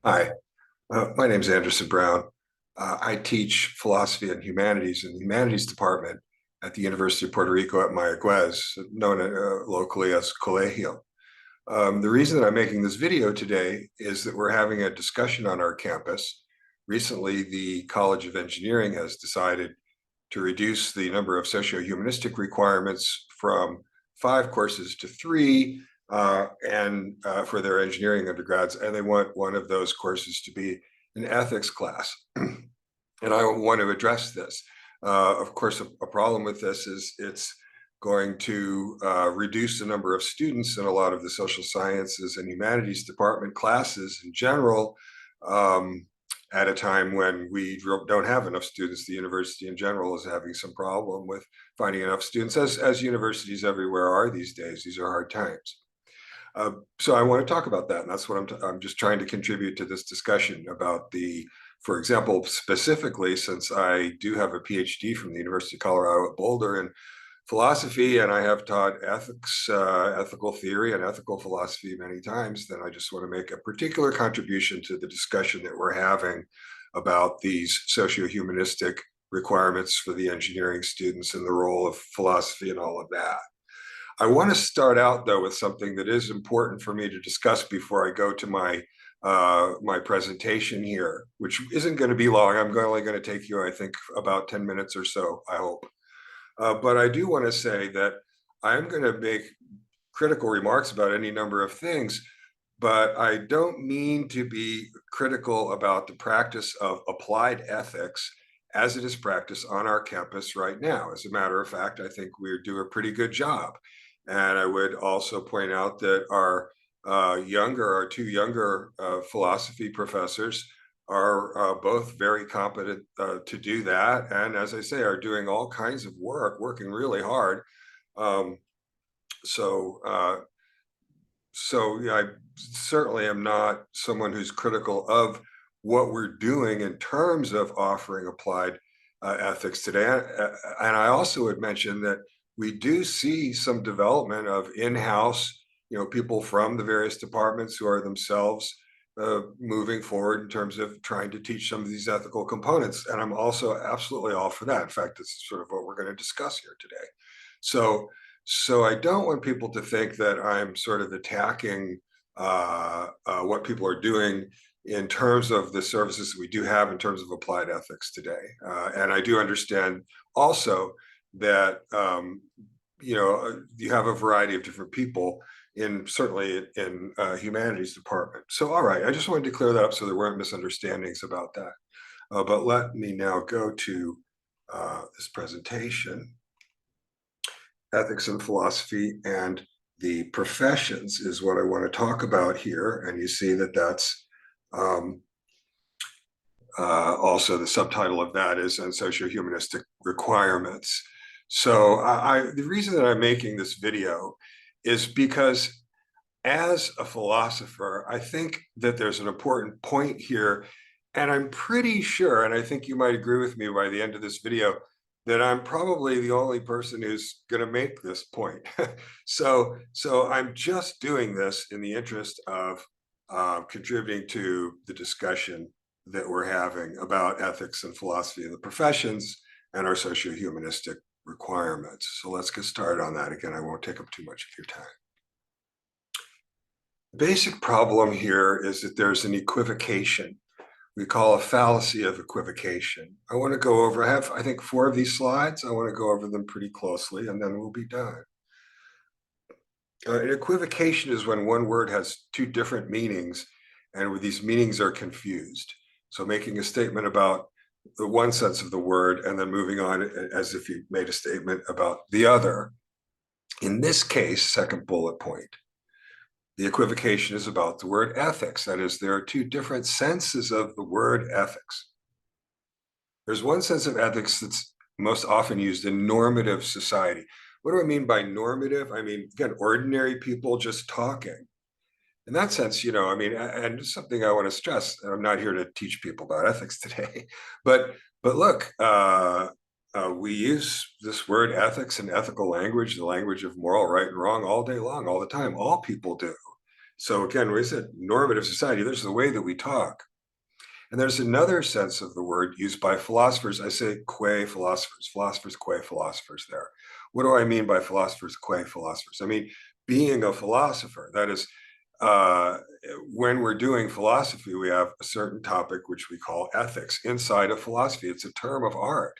Hi, my name is Anderson Brown. I teach philosophy and humanities in the humanities department at the University of Puerto Rico at Mayagüez, known locally as Colegio. The reason that I'm making this video today is that we're having a discussion on our campus. Recently, the College of Engineering has decided to reduce the number of socio-humanistic requirements from 5 courses to 3, and for their engineering undergrads, and they want one of those courses to be an ethics class. And I want to address this. Of course, a problem with this is it's going to reduce the number of students in a lot of the social sciences and humanities department classes in general, at a time when we don't have enough students. The university in general is having some problem with finding enough students, as universities everywhere are these days. These are hard times. So I want to talk about that, and that's what I'm just trying to contribute to this discussion about for example, specifically, since I do have a PhD from the University of Colorado at Boulder in philosophy, and I have taught ethics, ethical theory, and ethical philosophy many times, then I just want to make a particular contribution to the discussion that we're having about these socio-humanistic requirements for the engineering students and the role of philosophy and all of that. I want to start out, though, with something that is important for me to discuss before I go to my presentation here, which isn't going to be long. I'm only going to take you, I think, about 10 minutes or so, I hope. But I do want to say that I'm going to make critical remarks about any number of things, but I don't mean to be critical about the practice of applied ethics as it is practiced on our campus right now. As a matter of fact, I think we do a pretty good job. And I would also point out that our two younger philosophy professors are both very competent to do that. And as I say, are doing all kinds of work, working really hard. Um, so, uh, yeah, I certainly am not someone who's critical of what we're doing in terms of offering applied ethics today. And I also would mention that we do see some development of in-house, people from the various departments who are themselves moving forward in terms of trying to teach some of these ethical components. And I'm also absolutely all for that. In fact, this is sort of what we're going to discuss here today. So, I don't want people to think that I'm sort of attacking what people are doing in terms of the services that we do have in terms of applied ethics today. And I do understand also that you have a variety of different people certainly in humanities department. So, all right, I just wanted to clear that up so there weren't misunderstandings about that. But let me now go to this presentation. Ethics and philosophy and the professions is what I want to talk about here. And you see that that's also the subtitle of that is on socio-humanistic requirements. So the reason that I'm making this video is because as a philosopher, I think that there's an important point here, and I'm pretty sure, and I think you might agree with me by the end of this video, that I'm probably the only person who's going to make this point. so I'm just doing this in the interest of contributing to the discussion that we're having about ethics and philosophy of the professions and our socio-humanistic requirements. So let's get started on that. Again, I won't take up too much of your time. The basic problem here is that there's an equivocation. We call a fallacy of equivocation. I want to go over, I have, I think, 4 of these slides. I want to go over them pretty closely, and then we'll be done. An equivocation is when one word has 2 different meanings, and where these meanings are confused. So making a statement about the one sense of the word, and then moving on as if you made a statement about the other. In this case, second bullet point, the equivocation is about the word ethics. That is, there are 2 different senses of the word ethics. There's one sense of ethics that's most often used in normative society. What do I mean by normative? I mean, again, ordinary people just talking. In that sense, I mean, and something I want to stress, I'm not here to teach people about ethics today, but look, we use this word ethics and ethical language, the language of moral right and wrong, all day long, all the time. All people do. So again, when we said normative society, there's the way that we talk. And there's another sense of the word used by philosophers. I say qua philosophers, philosophers qua philosophers there. What do I mean by philosophers qua philosophers? I mean, being a philosopher, that is, uh, when we're doing philosophy, we have a certain topic which we call ethics inside of philosophy. It's a term of art.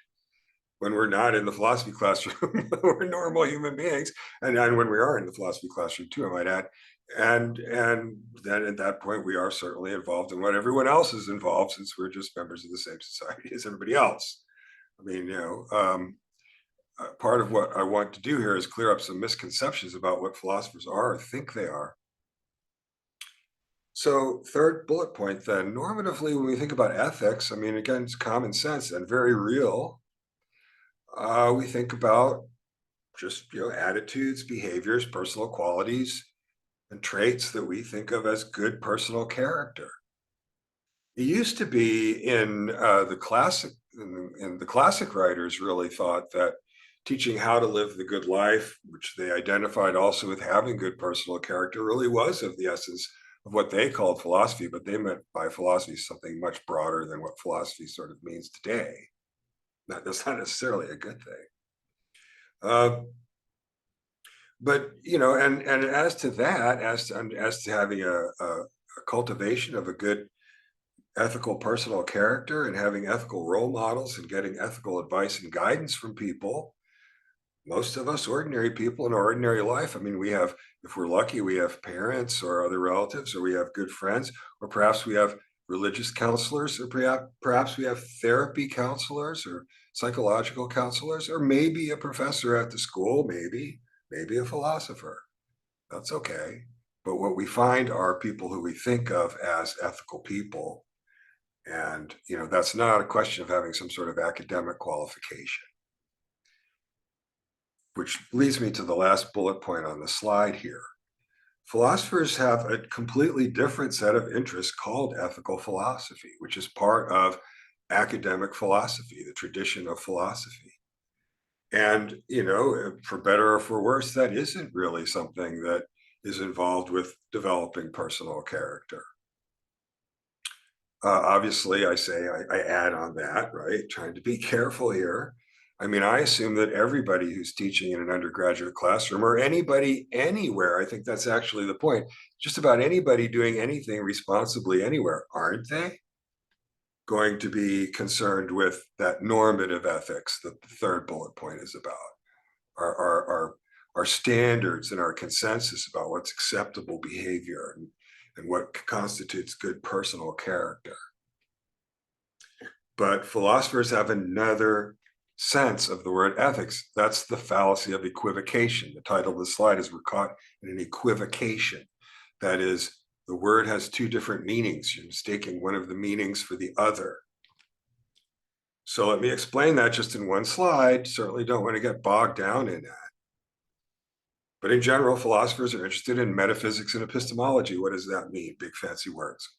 When we're not in the philosophy classroom, we're normal human beings, and when we are in the philosophy classroom too, I might add, and then at that point we are certainly involved in what everyone else is involved, since we're just members of the same society as everybody else. I mean, part of what I want to do here is clear up some misconceptions about what philosophers are or think they are. So, third bullet point then, normatively, when we think about ethics, I mean, again, it's common sense and very real. We think about just attitudes, behaviors, personal qualities, and traits that we think of as good personal character. It used to be in the classic, and the classic writers really thought that teaching how to live the good life, which they identified also with having good personal character, really was of the essence of what they called philosophy. But they meant by philosophy something much broader than what philosophy sort of means today. That's not necessarily a good thing. Uh, but and as to that, as to having a cultivation of a good ethical personal character and having ethical role models and getting ethical advice and guidance from people, most of us ordinary people in ordinary life, I mean, we have, if we're lucky, we have parents or other relatives, or we have good friends, or perhaps we have religious counselors, or perhaps we have therapy counselors or psychological counselors, or maybe a professor at the school, maybe a philosopher. That's okay. But what we find are people who we think of as ethical people. And, that's not a question of having some sort of academic qualification. Which leads me to the last bullet point on the slide here. Philosophers have a completely different set of interests called ethical philosophy, which is part of academic philosophy, the tradition of philosophy. And, for better or for worse, that isn't really something that is involved with developing personal character. Obviously, I add on that, right? Trying to be careful here. I mean, I assume that everybody who's teaching in an undergraduate classroom or anybody anywhere, I think that's actually the point, just about anybody doing anything responsibly anywhere, aren't they going to be concerned with that normative ethics that the third bullet point is about? Our standards and our consensus about what's acceptable behavior and what constitutes good personal character. But philosophers have another sense of the word ethics. That's the fallacy of equivocation. The title of the slide is We're Caught in an Equivocation. That is, the word has two different meanings. You're mistaking one of the meanings for the other. So let me explain that just in one slide. Certainly don't want to get bogged down in that. But in general, philosophers are interested in metaphysics and epistemology. What does that mean? Big fancy words.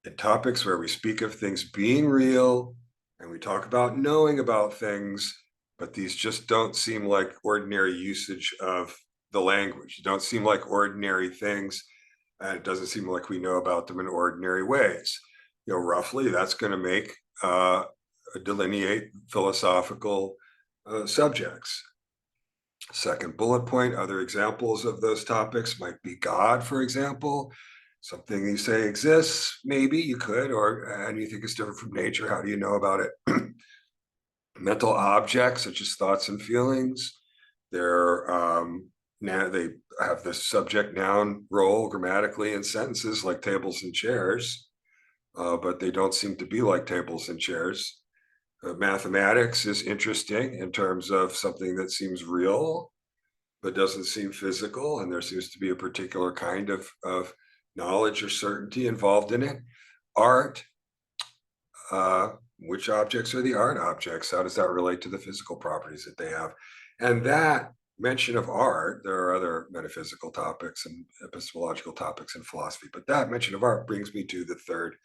In topics where we speak of things being real and we talk about knowing about things, but these just don't seem like ordinary usage of the language. They don't seem like ordinary things, and it doesn't seem like we know about them in ordinary ways. Roughly, that's going to make delineate philosophical subjects. Second bullet point, other examples of those topics might be God, for example. Something you say exists, maybe you could, and you think it's different from nature. How do you know about it? Mental objects such as thoughts and feelings. Now they have the subject noun role grammatically in sentences like tables and chairs, but they don't seem to be like tables and chairs. Mathematics is interesting in terms of something that seems real, but doesn't seem physical, and there seems to be a particular kind of knowledge or certainty involved in it. Art, which objects are the art objects? How does that relate to the physical properties that they have? And that mention of art, there are other metaphysical topics and epistemological topics in philosophy, but that mention of art brings me to the third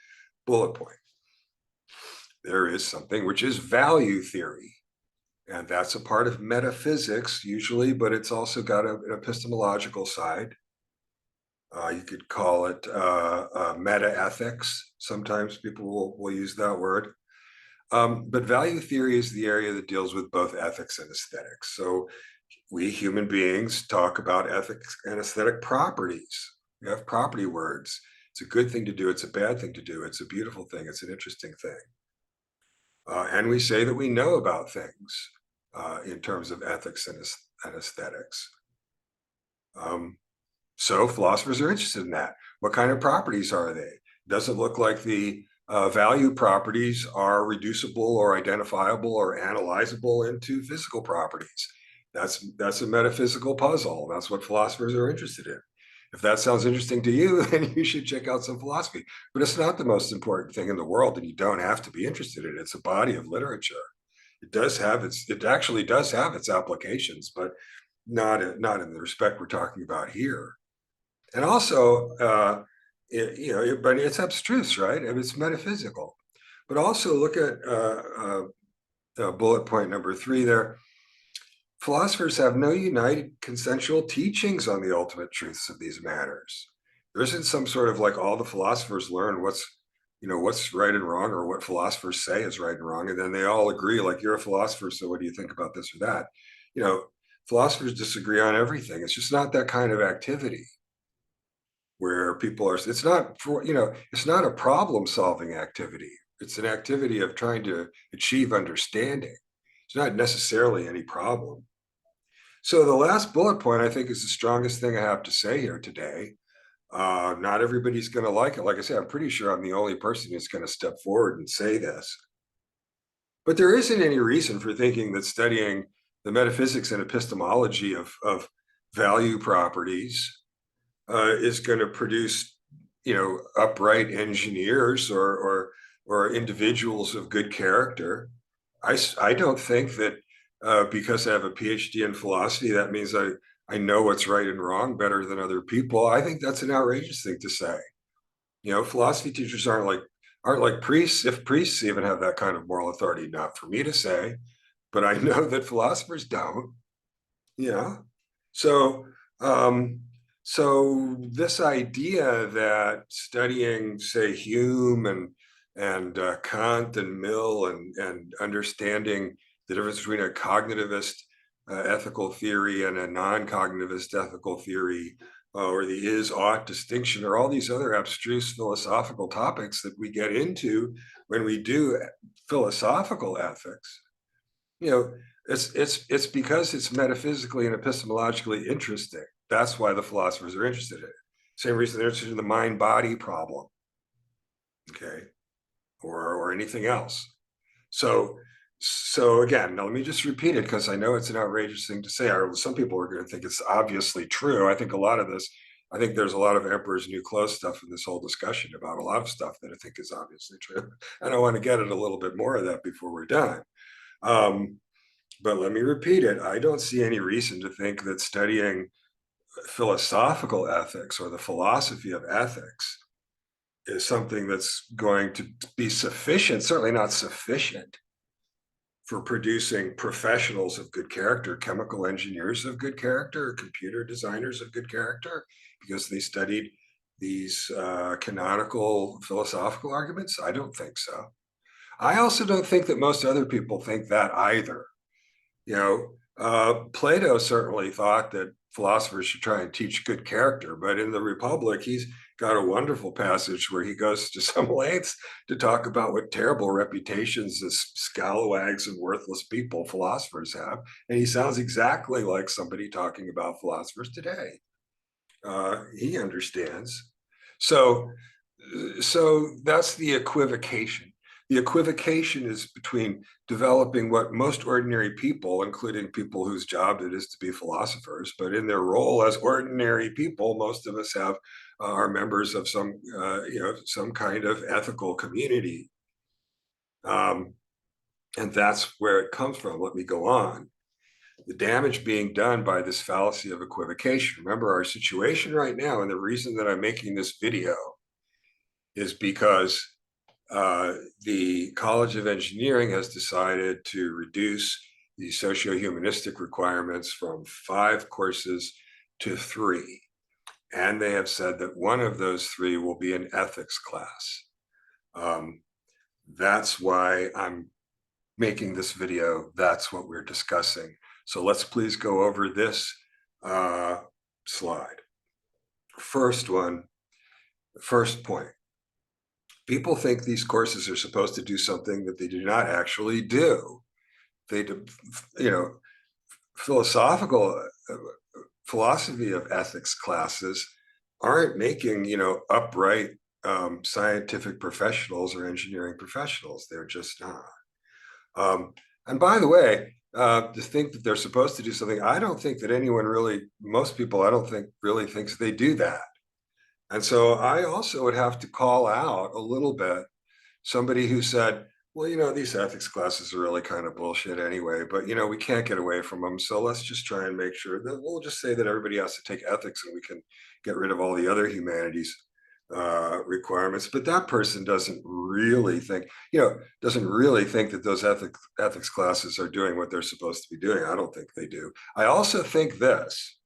bullet point. There is something which is value theory, and that's a part of metaphysics usually, but it's also got an epistemological side. You could call it meta ethics. Sometimes people will use that word. But value theory is the area that deals with both ethics and aesthetics. So we human beings talk about ethics and aesthetic properties. We have property words. It's a good thing to do. It's a bad thing to do. It's a beautiful thing. It's an interesting thing. And we say that we know about things in terms of ethics and aesthetics. So philosophers are interested in that. What kind of properties are they? Doesn't look like the value properties are reducible or identifiable or analyzable into physical properties. That's a metaphysical puzzle. That's what philosophers are interested in. If that sounds interesting to you, then you should check out some philosophy. But it's not the most important thing in the world, and you don't have to be interested in it. It's a body of literature. It actually does have its applications, but not in the respect we're talking about here. And also, but it's abstruse, right? And it's metaphysical. But also look at bullet point number 3 there. Philosophers have no united consensual teachings on the ultimate truths of these matters. There isn't some sort of like all the philosophers learn what's right and wrong, or what philosophers say is right and wrong, and then they all agree, like, you're a philosopher, so what do you think about this or that? Philosophers disagree on everything. It's just not that kind of activity where people are. It's not it's not a problem solving activity. It's an activity of trying to achieve understanding. It's not necessarily any problem. So the last bullet point, I think, is the strongest thing I have to say here today. Not everybody's going to like it. Like I said, I'm pretty sure I'm the only person who's going to step forward and say this. But there isn't any reason for thinking that studying the metaphysics and epistemology of value properties is going to produce, upright engineers or individuals of good character. I don't think that because I have a PhD in philosophy, that means I know what's right and wrong better than other people. I think that's an outrageous thing to say. Philosophy teachers aren't like priests. If priests even have that kind of moral authority, not for me to say, but I know that philosophers don't. Yeah. So, um, so this idea that studying, say, Hume and Kant and Mill and understanding the difference between a cognitivist ethical theory and a non-cognitivist ethical theory, or the is-ought distinction, or all these other abstruse philosophical topics that we get into when we do philosophical ethics, you know, it's because it's metaphysically and epistemologically interesting. That's why the philosophers are interested in it. Same reason they're interested in the mind-body problem, okay, or anything else. So again, now let me just repeat it, because I know it's an outrageous thing to say. Some people are going to think it's obviously true. I think there's a lot of Emperor's New Clothes stuff in this whole discussion about a lot of stuff that I think is obviously true. And I want to get at a little bit more of that before we're done. But let me repeat it. I don't see any reason to think that studying philosophical ethics or the philosophy of ethics is something that's going to be sufficient, certainly not sufficient, for producing professionals of good character, chemical engineers of good character, or computer designers of good character, because they studied these canonical philosophical arguments. I don't think so. I also don't think that most other people think that either. Plato certainly thought that philosophers should try and teach good character, but in the Republic, he's got a wonderful passage where he goes to some lengths to talk about what terrible reputations as scalawags and worthless people philosophers have. And he sounds exactly like somebody talking about philosophers today. He understands. So, so that's the equivocation. The equivocation is between developing what most ordinary people, including people whose job it is to be philosophers, but in their role as ordinary people, most of us are members of some kind of ethical community, and that's where it comes from. Let me go on. The damage being done by this fallacy of equivocation. Remember, our situation right now, and the reason that I'm making this video is because the College of Engineering has decided to reduce the socio-humanistic requirements from 5 courses to 3. And they have said that one of those three will be an ethics class. Um, that's why I'm making this video. That's what we're discussing. So let's please go over this slide. First one, first point. People think these courses are supposed to do something that they do not actually do. They do, philosophical philosophy of ethics classes aren't making, upright scientific professionals or engineering professionals. They're just not. And by the way, to think that they're supposed to do something, I don't think that anyone really, most people, I don't think really thinks they do that. And so I also would have to call out a little bit somebody who said, well, these ethics classes are really kind of bullshit anyway, but, we can't get away from them. So let's just try and make sure that we'll just say that everybody has to take ethics and we can get rid of all the other humanities requirements. But that person doesn't really think, that those ethics classes are doing what they're supposed to be doing. I don't think they do. I also think this,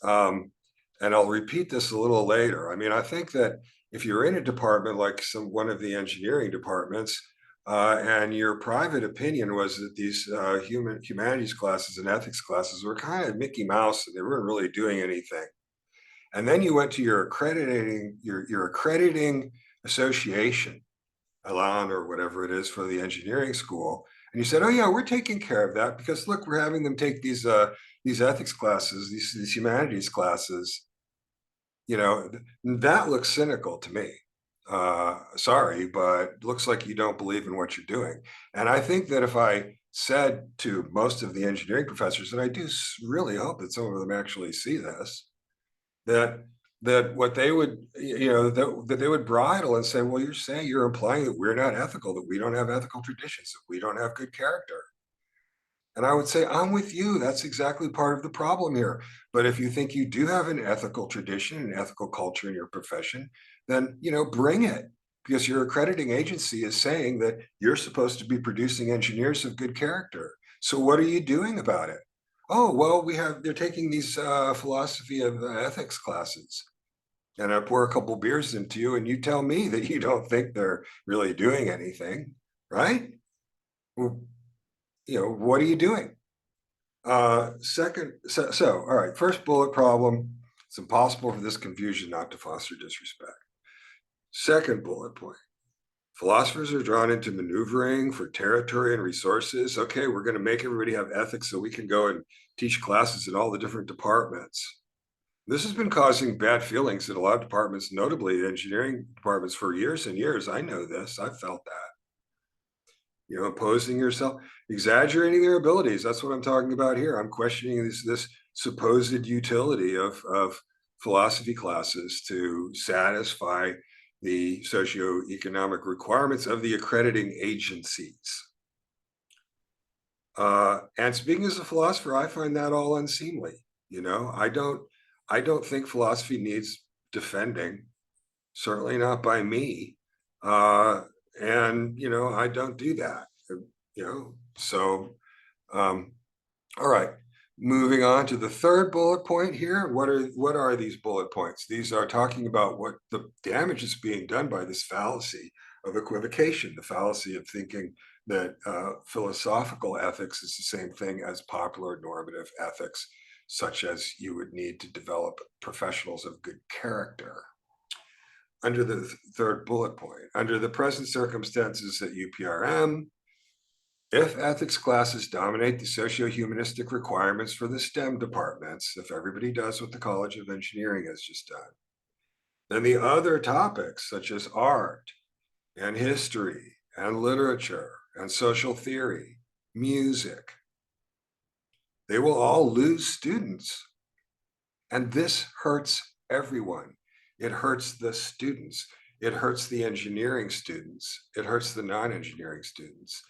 and I'll repeat this a little later. I mean, I think that if you're in a department like one of the engineering departments, and your private opinion was that these humanities classes and ethics classes were kind of Mickey Mouse and they weren't really doing anything. And then you went to your accrediting association, Elan or whatever it is for the engineering school, and you said, "Oh yeah, we're taking care of that because look, we're having them take these ethics classes, these humanities classes." That looks cynical to me. Sorry, but it looks like you don't believe in what you're doing. And I think that if I said to most of the engineering professors, and I do really hope that some of them actually see this, that what they would, that they would bridle and say, well, you're saying, you're implying that we're not ethical, that we don't have ethical traditions, that we don't have good character. And I would say, I'm with you. That's exactly part of the problem here. But if you think you do have an ethical tradition and ethical culture in your profession, then, bring it, because your accrediting agency is saying that you're supposed to be producing engineers of good character. So what are you doing about it? Oh, well, they're taking these philosophy of ethics classes. And I pour a couple beers into you and you tell me that you don't think they're really doing anything, right? Well, what are you doing? All right, first bullet problem, it's impossible for this confusion not to foster disrespect. Second bullet point, philosophers are drawn into maneuvering for territory and resources. Okay, we're going to make everybody have ethics so we can go and teach classes in all the different departments. This has been causing bad feelings in a lot of departments, notably engineering departments, for years and years. I know this, I've felt that. Imposing yourself, exaggerating their abilities. That's what I'm talking about here. I'm questioning this supposed utility of philosophy classes to satisfy the socioeconomic requirements of the accrediting agencies. And speaking as a philosopher, I find that all unseemly. I don't think philosophy needs defending, certainly not by me. And I don't do that. So all right, moving on to the third bullet point here. What are these bullet points? These are talking about what the damage is being done by this fallacy of equivocation, the fallacy of thinking that philosophical ethics is the same thing as popular normative ethics, such as you would need to develop professionals of good character. Under the third bullet point, under the present circumstances at UPRM, if ethics classes dominate the socio-humanistic requirements for the STEM departments, if everybody does what the College of Engineering has just done, then the other topics such as art and history and literature and social theory, music, they will all lose students. And this hurts everyone. It hurts the students. It hurts the engineering students. It hurts the non-engineering students.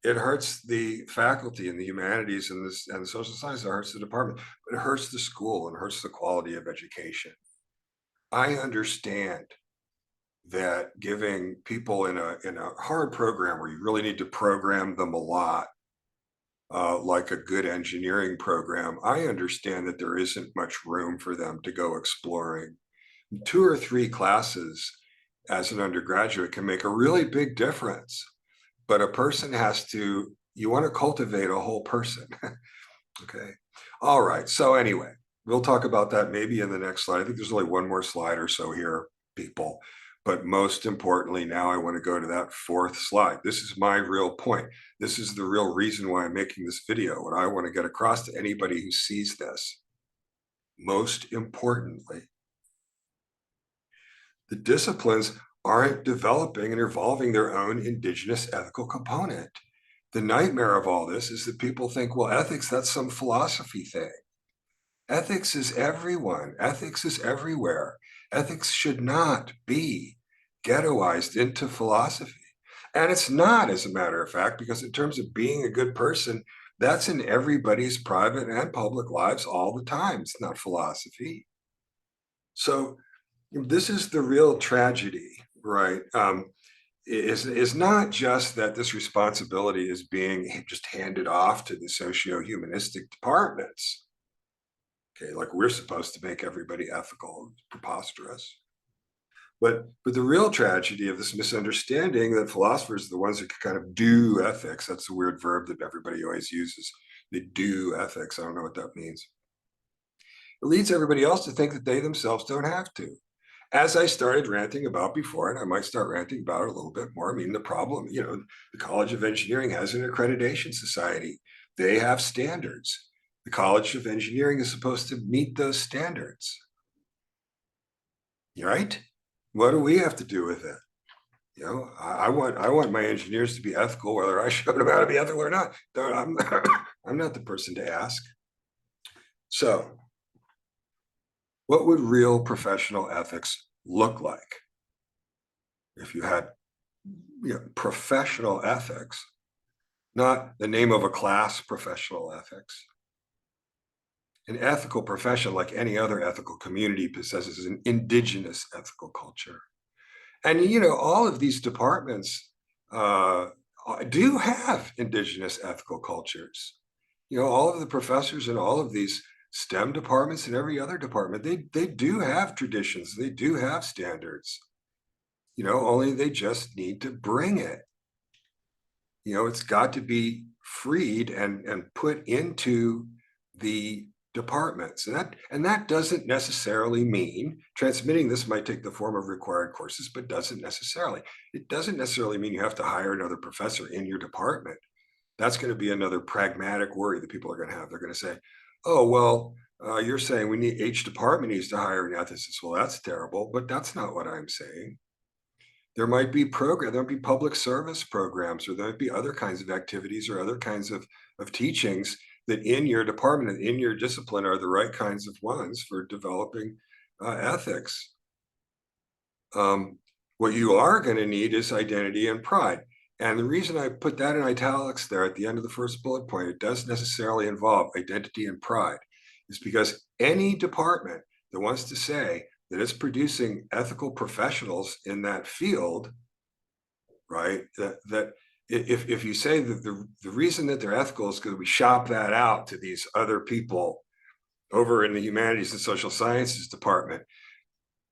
It hurts the faculty in the humanities and the social sciences. It hurts the department, but it hurts the school and hurts the quality of education. I understand that giving people in a hard program where you really need to program them a lot, like a good engineering program, I understand that there isn't much room for them to go exploring 2 or 3 classes as an undergraduate can make a really big difference, but a person has to, you want to cultivate a whole person. Okay. All right. So anyway, we'll talk about that maybe in the next slide. I think there's only one more slide or so here, people. But most importantly, now I want to go to that 4th slide. This is my real point. This is the real reason why I'm making this video. What I want to get across to anybody who sees this. Most importantly, the disciplines aren't developing and evolving their own indigenous ethical component. The nightmare of all this is that people think, well, ethics, that's some philosophy thing. Ethics is everyone. Ethics is everywhere. Ethics should not be ghettoized into philosophy. And it's not, as a matter of fact, because in terms of being a good person, that's in everybody's private and public lives all the time. It's not philosophy. So this is the real tragedy, right? Is not just that this responsibility is being just handed off to the socio-humanistic departments. Okay, like we're supposed to make everybody ethical. It's preposterous. But the real tragedy of this misunderstanding that philosophers are the ones that kind of do ethics. That's a weird verb that everybody always uses. They do ethics. I don't know what that means. It leads everybody else to think that they themselves don't have to. As I started ranting about before, and I might start ranting about it a little bit more. I mean, the problem, the College of Engineering has an accreditation society. They have standards. The College of Engineering is supposed to meet those standards. Right? What do we have to do with it? I want my engineers to be ethical, whether I show them how to be ethical or not. I'm not the person to ask. So, what would real professional ethics look like if you had professional ethics, not the name of a class, professional ethics? An ethical profession, like any other ethical community, possesses an indigenous ethical culture. And, all of these departments do have indigenous ethical cultures. All of the professors in all of these STEM departments and every other department, they do have traditions. They do have standards. Only they just need to bring it. It's got to be freed and put into the departments. And that doesn't necessarily mean transmitting this might take the form of required courses, but doesn't necessarily. It doesn't necessarily mean you have to hire another professor in your department. That's going to be another pragmatic worry that people are going to have. They're going to say, oh, well, you're saying each department needs to hire an ethicist. Well, that's terrible, but that's not what I'm saying. There might be public service programs, or there might be other kinds of activities or other kinds of teachings that in your department and in your discipline are the right kinds of ones for developing ethics. What you are going to need is identity and pride. And the reason I put that in italics there at the end of the first bullet point, it doesn't necessarily involve identity and pride, is because any department that wants to say that it's producing ethical professionals in that field, right? That if you say that the reason that they're ethical is because we shop that out to these other people over in the humanities and social sciences department,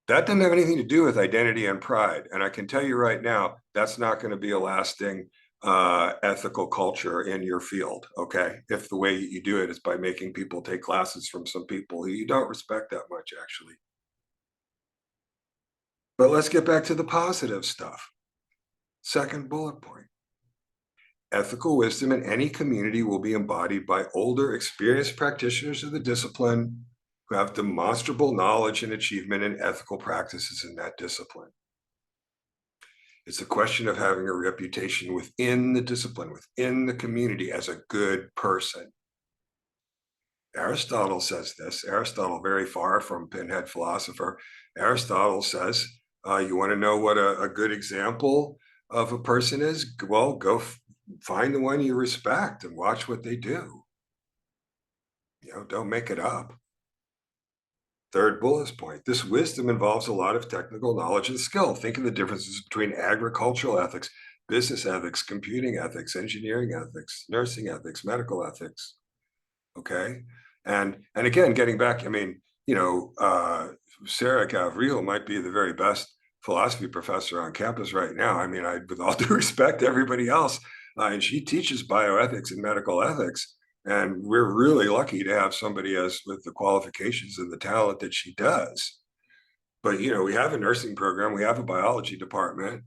that doesn't have anything to do with identity and pride. And I can tell you right now, that's not going to be a lasting ethical culture in your field, okay? If the way you do it is by making people take classes from some people who you don't respect that much, actually. But let's get back to the positive stuff. Second bullet point. Ethical wisdom in any community will be embodied by older, experienced practitioners of the discipline who have demonstrable knowledge and achievement in ethical practices in that discipline. It's a question of having a reputation within the discipline, within the community as a good person. Aristotle says this. Aristotle, very far from pinhead philosopher, Aristotle says, you want to know what a good example of a person is? Well, go find the one you respect and watch what they do. Don't make it up. Third bullet point, this wisdom involves a lot of technical knowledge and skill. Think of the differences between agricultural ethics, business ethics, computing ethics, engineering ethics, nursing ethics, medical ethics. Okay. And again, getting back, Sarah Gavril might be the very best philosophy professor on campus right now. I mean, with all due respect to everybody else, and she teaches bioethics and medical ethics, and we're really lucky to have somebody as with the qualifications and the talent that she does. But we have a nursing program, we have a biology department.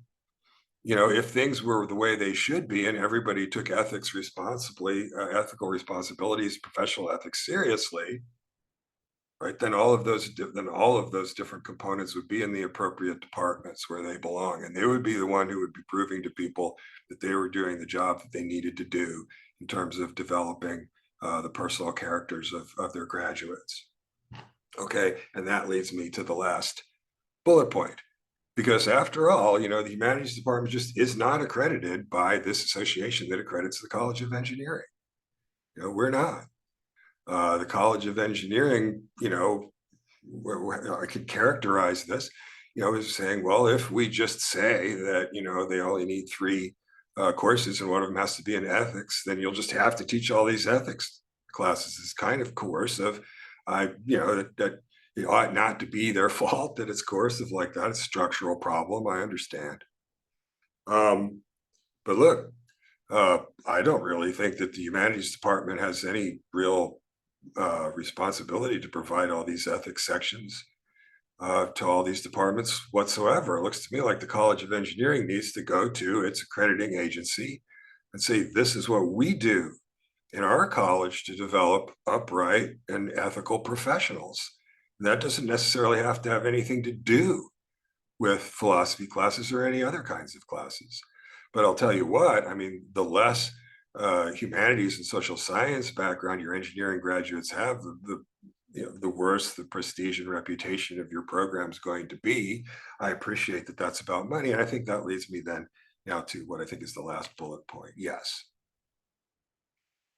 If things were the way they should be, and everybody took ethics responsibly, ethical responsibilities, professional ethics seriously, right? Then all of those different components would be in the appropriate departments where they belong, and they would be the one who would be proving to people that they were doing the job that they needed to do in terms of developing the personal characters of their graduates. Okay, and that leads me to the last bullet point. Because after all, the humanities department just is not accredited by this association that accredits the College of Engineering. We're not. The College of Engineering, I could characterize this, as saying, well, if we just say that, they only need 3 courses and one of them has to be in ethics, then you'll just have to teach all these ethics classes. It's kind of coercive. That it ought not to be their fault that it's coercive like that. It's a structural problem. I understand. But look, I don't really think that the humanities department has any real responsibility to provide all these ethics sections to all these departments whatsoever. It looks to me like the College of Engineering needs to go to its accrediting agency and say, this is what we do in our college to develop upright and ethical professionals. And that doesn't necessarily have to have anything to do with philosophy classes or any other kinds of classes. But I'll tell you what, I mean, the less humanities and social science background your engineering graduates have, the worse the prestige and reputation of your program is going to be. I appreciate that that's about money. And I think that leads me then now to what I think is the last bullet point. Yes.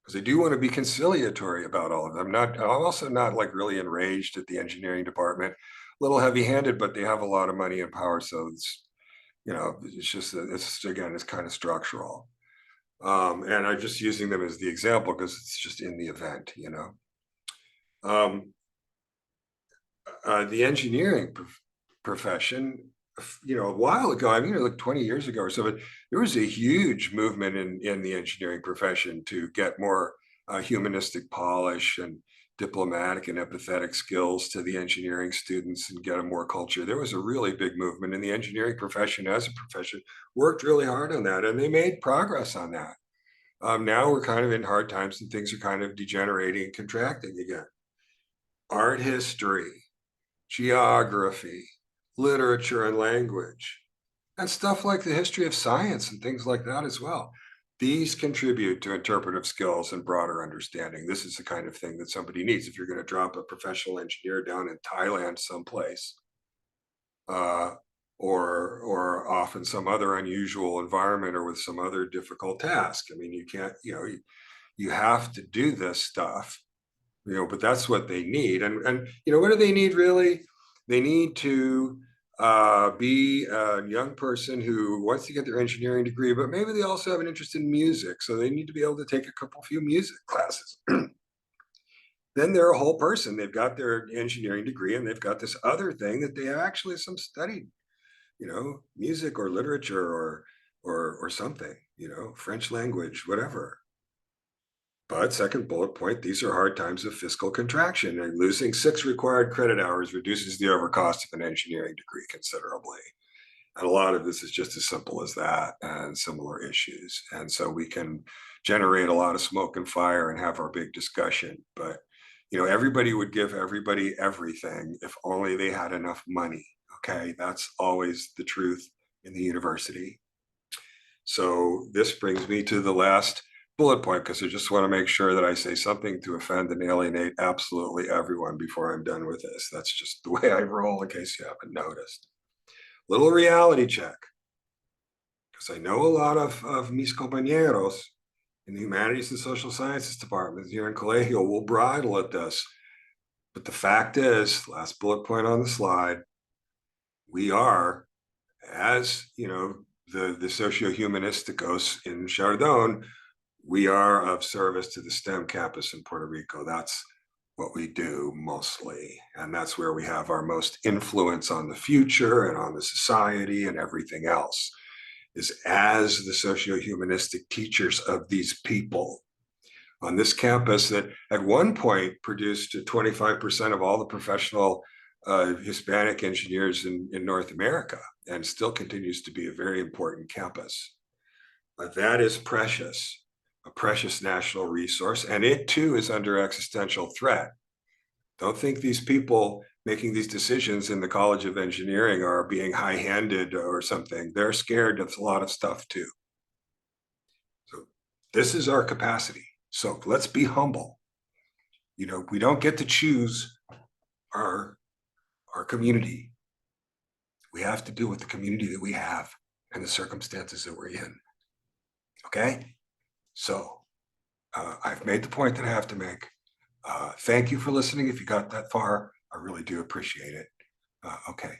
Because I do want to be conciliatory about all of them. I'm also not like really enraged at the engineering department. A little heavy-handed, but they have a lot of money and power. So it's just, it's kind of structural. And I'm just using them as the example because it's just in the event, the engineering profession, a while ago, I mean, like 20 years ago or so, but there was a huge movement in the engineering profession to get more humanistic polish and diplomatic and empathetic skills to the engineering students and get a more culture. There was a really big movement, and the engineering profession as a profession worked really hard on that, and they made progress on that. Now we're kind of in hard times and things are kind of degenerating and contracting again. Art history, geography, literature and language, and stuff like the history of science and things like that as well. These contribute to interpretive skills and broader understanding. This is the kind of thing that somebody needs if you're going to drop a professional engineer down in Thailand someplace, or off in some other unusual environment or with some other difficult task. I mean, you can't, you have to do this stuff, but that's what they need. And what do they need really? They need to be a young person who wants to get their engineering degree, but maybe they also have an interest in music. So they need to be able to take a few music classes. Then they're a whole person. They've got their engineering degree and they've got this other thing that they actually some studied, music or literature or something, French language, whatever. But second bullet point, these are hard times of fiscal contraction, and losing 6 required credit hours reduces the overcost of an engineering degree considerably. And a lot of this is just as simple as that and similar issues. And so we can generate a lot of smoke and fire and have our big discussion. But, everybody would give everybody everything if only they had enough money. Okay, that's always the truth in the university. So this brings me to the last bullet point, because I just want to make sure that I say something to offend and alienate absolutely everyone before I'm done with this. That's just the way I roll, in case you haven't noticed. Little reality check, because I know a lot of mis compañeros in the humanities and social sciences departments here in Colegio will bridle at this. But the fact is, last bullet point on the slide, we are, as the socio-humanisticos in Chardon, we are of service to the STEM campus in Puerto Rico. That's what we do mostly. And that's where we have our most influence on the future and on the society and everything else, is as the socio-humanistic teachers of these people on this campus that at one point produced 25% of all the professional Hispanic engineers in North America, and still continues to be a very important campus. That is precious, a precious national resource, and it too is under existential threat. Don't think these people making these decisions in the College of Engineering are being high-handed or something. They're scared of a lot of stuff too. So this is our capacity. So let's be humble. You know, we don't get to choose our community. We have to do with the community that we have and the circumstances that we're in. Okay? So I've made the point that I have to make. Thank you for listening. If you got that far, I really do appreciate it. Okay.